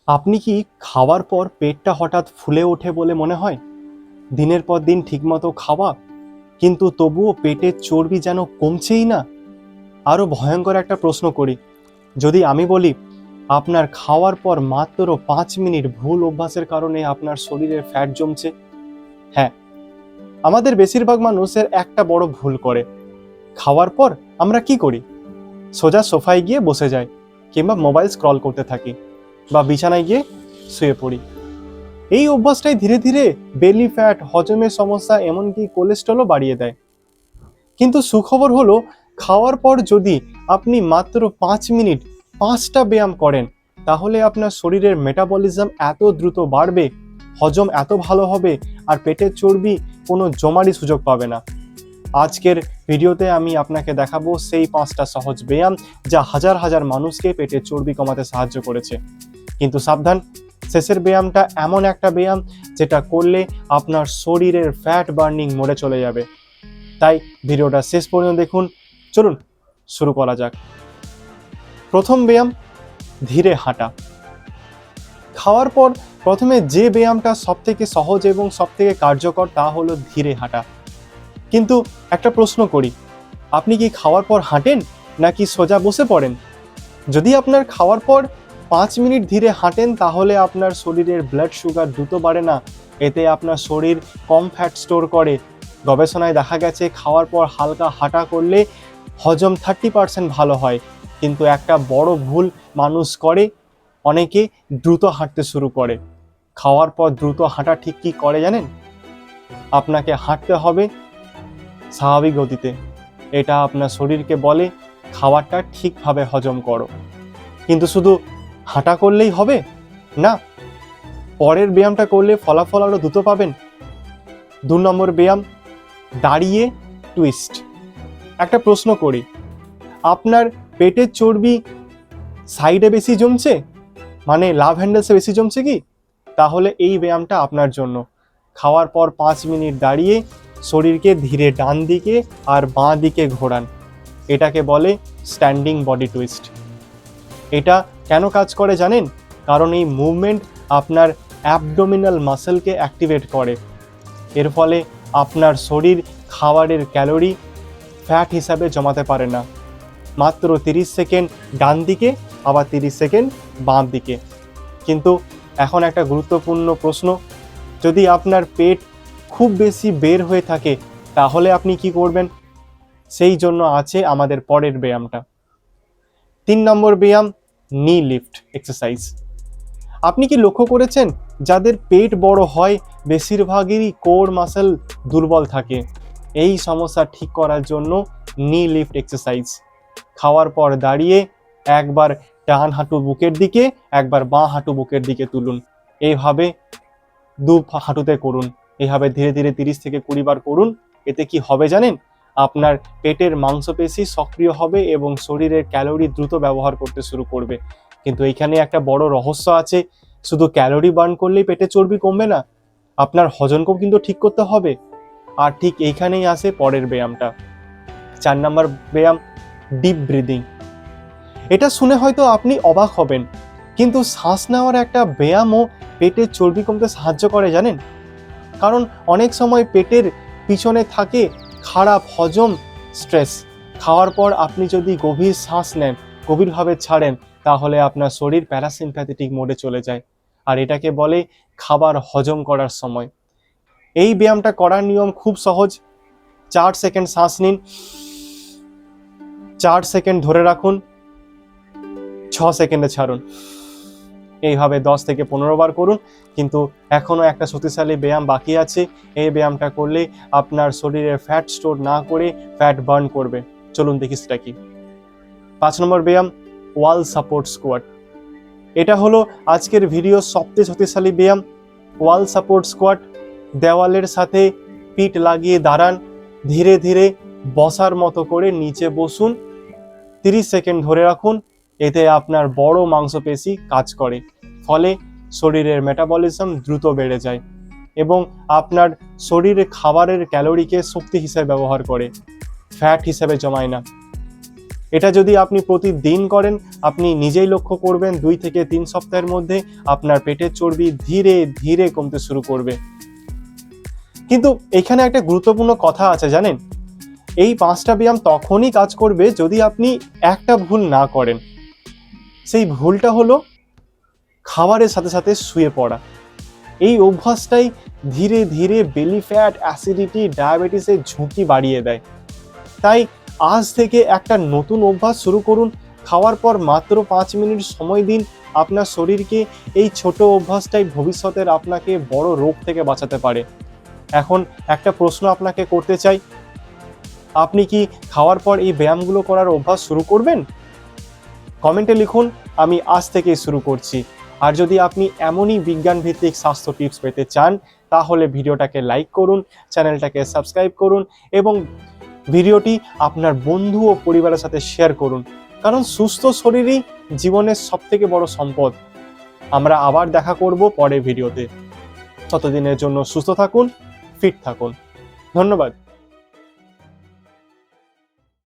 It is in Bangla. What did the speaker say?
আপনি কি খাওয়ার পর পেটটা হঠাৎ ফুলে ওঠে বলে মনে হয়? দিনের পর দিন ঠিকমতো খাওয়া, কিন্তু তবুও পেটের চর্বি যেন কমছেই না। আরও ভয়ঙ্কর একটা প্রশ্ন করি, যদি আমি বলি আপনার খাওয়ার পর মাত্র 5 মিনিট ভুল অভ্যাসের কারণে আপনার শরীরে ফ্যাট জমছে। হ্যাঁ, আমাদের বেশিরভাগ মানুষের একটা বড় ভুল করে। খাওয়ার পর আমরা কি করি? সোজা সোফায় গিয়ে বসে যাই, কিংবা মোবাইল স্ক্রল করতে থাকি, বা বিছানায় গিয়ে শুয়ে পড়ি। এই অভ্যাসটাই ধীরে ধীরে বেলি ফ্যাট, হজমের সমস্যা, এমনকি কোলেস্ট্রলও বাড়িয়ে দেয়। কিন্তু সুখবর হলো, খাওয়ার পর যদি আপনি মাত্র 5 মিনিট 5টা ব্যায়াম করেন, তাহলে আপনার শরীরের মেটাবলিজম এত দ্রুত বাড়বে, হজম এত ভালো হবে, আর পেটের চর্বি কোনো জমারই সুযোগ পাবে না। আজকের ভিডিওতে আমি আপনাকে দেখাবো সেই 5টা সহজ ব্যায়াম যা হাজার হাজার মানুষকে পেটের চর্বি কমাতে সাহায্য করেছে। কিন্তু সাবধান, শেষের ব্যায়ামটা এমন একটা ব্যায়াম যেটা করলে আপনার শরীরের ফ্যাট বার্নিং মোডে চলে যাবে। তাই ভিডিওটা শেষ পর্যন্ত দেখুন। চলুন শুরু করা যাক। প্রথম ব্যায়াম, ধীরে হাঁটা। খাওয়ার পর প্রথমে যে ব্যায়ামটা সবথেকে সহজ এবং সবথেকে কার্যকর তা হলো ধীরে হাঁটা। কিন্তু একটা প্রশ্ন করি, আপনি কি খাওয়ার পর হাঁটেন নাকি সোজা বসে পড়েন? যদি আপনার খাওয়ার পর 5 মিনিট ধীরে হাঁটেন, তাহলে আপনার শরীরের ব্লাড সুগার দ্রুত বাড়ে না, এতে আপনার শরীর কম ফ্যাট স্টোর করে। গবেষণায় দেখা গেছে খাওয়ার পর হালকা হাঁটা করলে হজম 30% ভালো হয়। কিন্তু একটা বড় ভুল মানুষ করে, অনেকে দ্রুত হাঁটতে শুরু করে। খাওয়ার পর দ্রুত হাঁটা ঠিক কী করে জানেন? আপনাকে হাঁটতে হবে স্বাভাবিক গতিতে। এটা আপনার শরীরকে বলে খাবারটা ঠিকভাবে হজম করো। কিন্তু শুধু হাঁটা করলেই হবে না, পরের ব্যায়ামটা করলে ফলাফল আরও দ্রুত পাবেন। 2 নম্বর ব্যায়াম, দাঁড়িয়ে টুইস্ট। একটা প্রশ্ন করি, আপনার পেটের চর্বি সাইডে বেশি জমছে, মানে লাভ হ্যান্ডেলসে বেশি জমছে কি? তাহলে এই ব্যায়ামটা আপনার জন্য। খাওয়ার পর 5 মিনিট দাঁড়িয়ে শরীরকে ধীরে ডান দিকে আর বাঁ দিকে ঘোরান। এটাকে বলে স্ট্যান্ডিং বডি টুইস্ট। এটা কেন কাজ করে জানেন? কারণ এই মুভমেন্ট আপনার অ্যাবডোমিনাল মাসেলকে অ্যাক্টিভেট করে। এর ফলে আপনার শরীর খাবারের ক্যালোরি ফ্যাট হিসাবে জমাতে পারে না। মাত্র 30 সেকেন্ড ডান দিকে, আবার 30 সেকেন্ড বাঁ দিকে। কিন্তু এখন একটা গুরুত্বপূর্ণ প্রশ্ন, যদি আপনার পেট খুব বেশি বের হয়ে থাকে, তাহলে আপনি কি করবেন? সেই জন্য আছে আমাদের পরের ব্যায়ামটা। 3 নম্বর ব্যায়াম, নি লিফট এক্সারসাইজ। আপনি কি লক্ষ্য করেছেন, যাদের পেট বড় হয় বেশিরভাগেরই কোর মাসেল দুর্বল থাকে? এই সমস্যা ঠিক করার জন্য নি লিফট এক্সারসাইজ। খাওয়ার পর দাঁড়িয়ে একবার ডান হাঁটু বুকের দিকে, একবার বাঁ হাঁটু বুকের দিকে তুলুন। এইভাবে দু হাঁটুতে করুন। এইভাবে ধীরে ধীরে 30 থেকে 20 বার করুন। এতে কি হবে জানেন? আপনার পেটের মাংসপেশি সক্রিয় হবে এবং শরীরের ক্যালোরি দ্রুত ব্যবহার করতে শুরু করবে। কিন্তু এইখানে একটা বড় রহস্য আছে, শুধু ক্যালোরি বার্ন করলেই পেটে চর্বি কমবে না, আপনার হজমকেও কিন্তু ঠিক করতে হবে। আর ঠিক এইখানেই আসে পরের ব্যায়ামটা, 4 নম্বর ব্যায়াম, ডিপ ব্রিদিং। এটা শুনে হয়তো আপনি অবাক হবেন, কিন্তু শ্বাস নেওয়ার একটা ব্যায়ামও পেটের চর্বি কমতে সাহায্য করে জানেন? কারণ অনেক সময় পেটের পিছনে থাকে খারাপ হজম, স্ট্রেস। খাওয়ার পর আপনি যদি গভীর শ্বাস নেন, গভীরভাবে ছাড়েন, তাহলে আপনার শরীর প্যারাসিম্প্যাথেটিক মোডে চলে যায়। আর এটাকে বলে খাবার হজম করার সময়। এই ব্যায়ামটা করার নিয়ম খুব সহজ। 4 সেকেন্ড শ্বাস নিন, 4 সেকেন্ড ধরে রাখুন, 6 সেকেন্ডে ছাড়ুন। এইভাবে 10 থেকে 15 বার করুন। কিন্তু এখনও একটা শক্তিশালী ব্যায়াম বাকি আছে। এই ব্যায়ামটা করলে আপনার শরীরে ফ্যাট স্টোর না করে ফ্যাট বার্ন করবে। চলুন দেখি সেটা কি। 5 নম্বর ব্যায়াম, ওয়াল সাপোর্ট স্কোয়াট। এটা হলো আজকের ভিডিওর সবচেয়ে শক্তিশালী ব্যায়াম। ওয়াল সাপোর্ট স্কোয়াট, দেওয়ালের সাথে পিঠ লাগিয়ে দাঁড়ান, ধীরে ধীরে বসার মতো করে নিচে বসুন, 30 সেকেন্ড ধরে রাখুন। এতে আপনার বড় মাংসপেশি কাজ করে, ফলে শরীরের মেটাবলিজম দ্রুত বেড়ে যায় এবং আপনার শরীরে খাবারের ক্যালোরিকে শক্তি হিসেবে ব্যবহার করে, ফ্যাট হিসেবে জমায় না। এটা যদি আপনি প্রতিদিন করেন, আপনি নিজেই লক্ষ্য করবেন 2 থেকে 3 সপ্তাহের মধ্যে আপনার পেটের চর্বি ধীরে ধীরে কমতে শুরু করবে। কিন্তু এখানে একটা গুরুত্বপূর্ণ কথা আছে জানেন, এই 5টা ব্যায়াম তখনই কাজ করবে যদি আপনি একটা ভুল না করেন। সেই ভুলটা হলো খাবারের সাথে সাথে শুয়ে পড়া। এই অভ্যাসটাই ধীরে ধীরে বেলি ফ্যাট, অ্যাসিডিটি, ডায়াবেটিসের ঝুঁকি বাড়িয়ে দেয়। তাই আজ থেকে একটা নতুন অভ্যাস শুরু করুন। খাওয়ার পর মাত্র 5 মিনিট সময় দিন আপনার শরীরকে। এই ছোট অভ্যাসটাই ভবিষ্যতের আপনাকে বড় রোগ থেকে বাঁচাতে পারে। এখন একটা প্রশ্ন আপনাকে করতে চাই, আপনি কি খাওয়ার পর এই ব্যায়ামগুলো করার অভ্যাস শুরু করবেন? কমেন্টে লিখুন, আমি আজ থেকেই শুরু করছি। আর যদি আপনি এমনই বিজ্ঞানভিত্তিক স্বাস্থ্য টিপস পেতে চান, তাহলে ভিডিওটাকে লাইক করুন, চ্যানেলটাকে সাবস্ক্রাইব করুন এবং ভিডিওটি আপনার বন্ধু ও পরিবারের সাথে শেয়ার করুন। কারণ সুস্থ শরীরই জীবনের সবথেকে বড় সম্পদ। আমরা আবার দেখা করব পরের ভিডিওতে। ততদিনের জন্য সুস্থ থাকুন, ফিট থাকুন। ধন্যবাদ।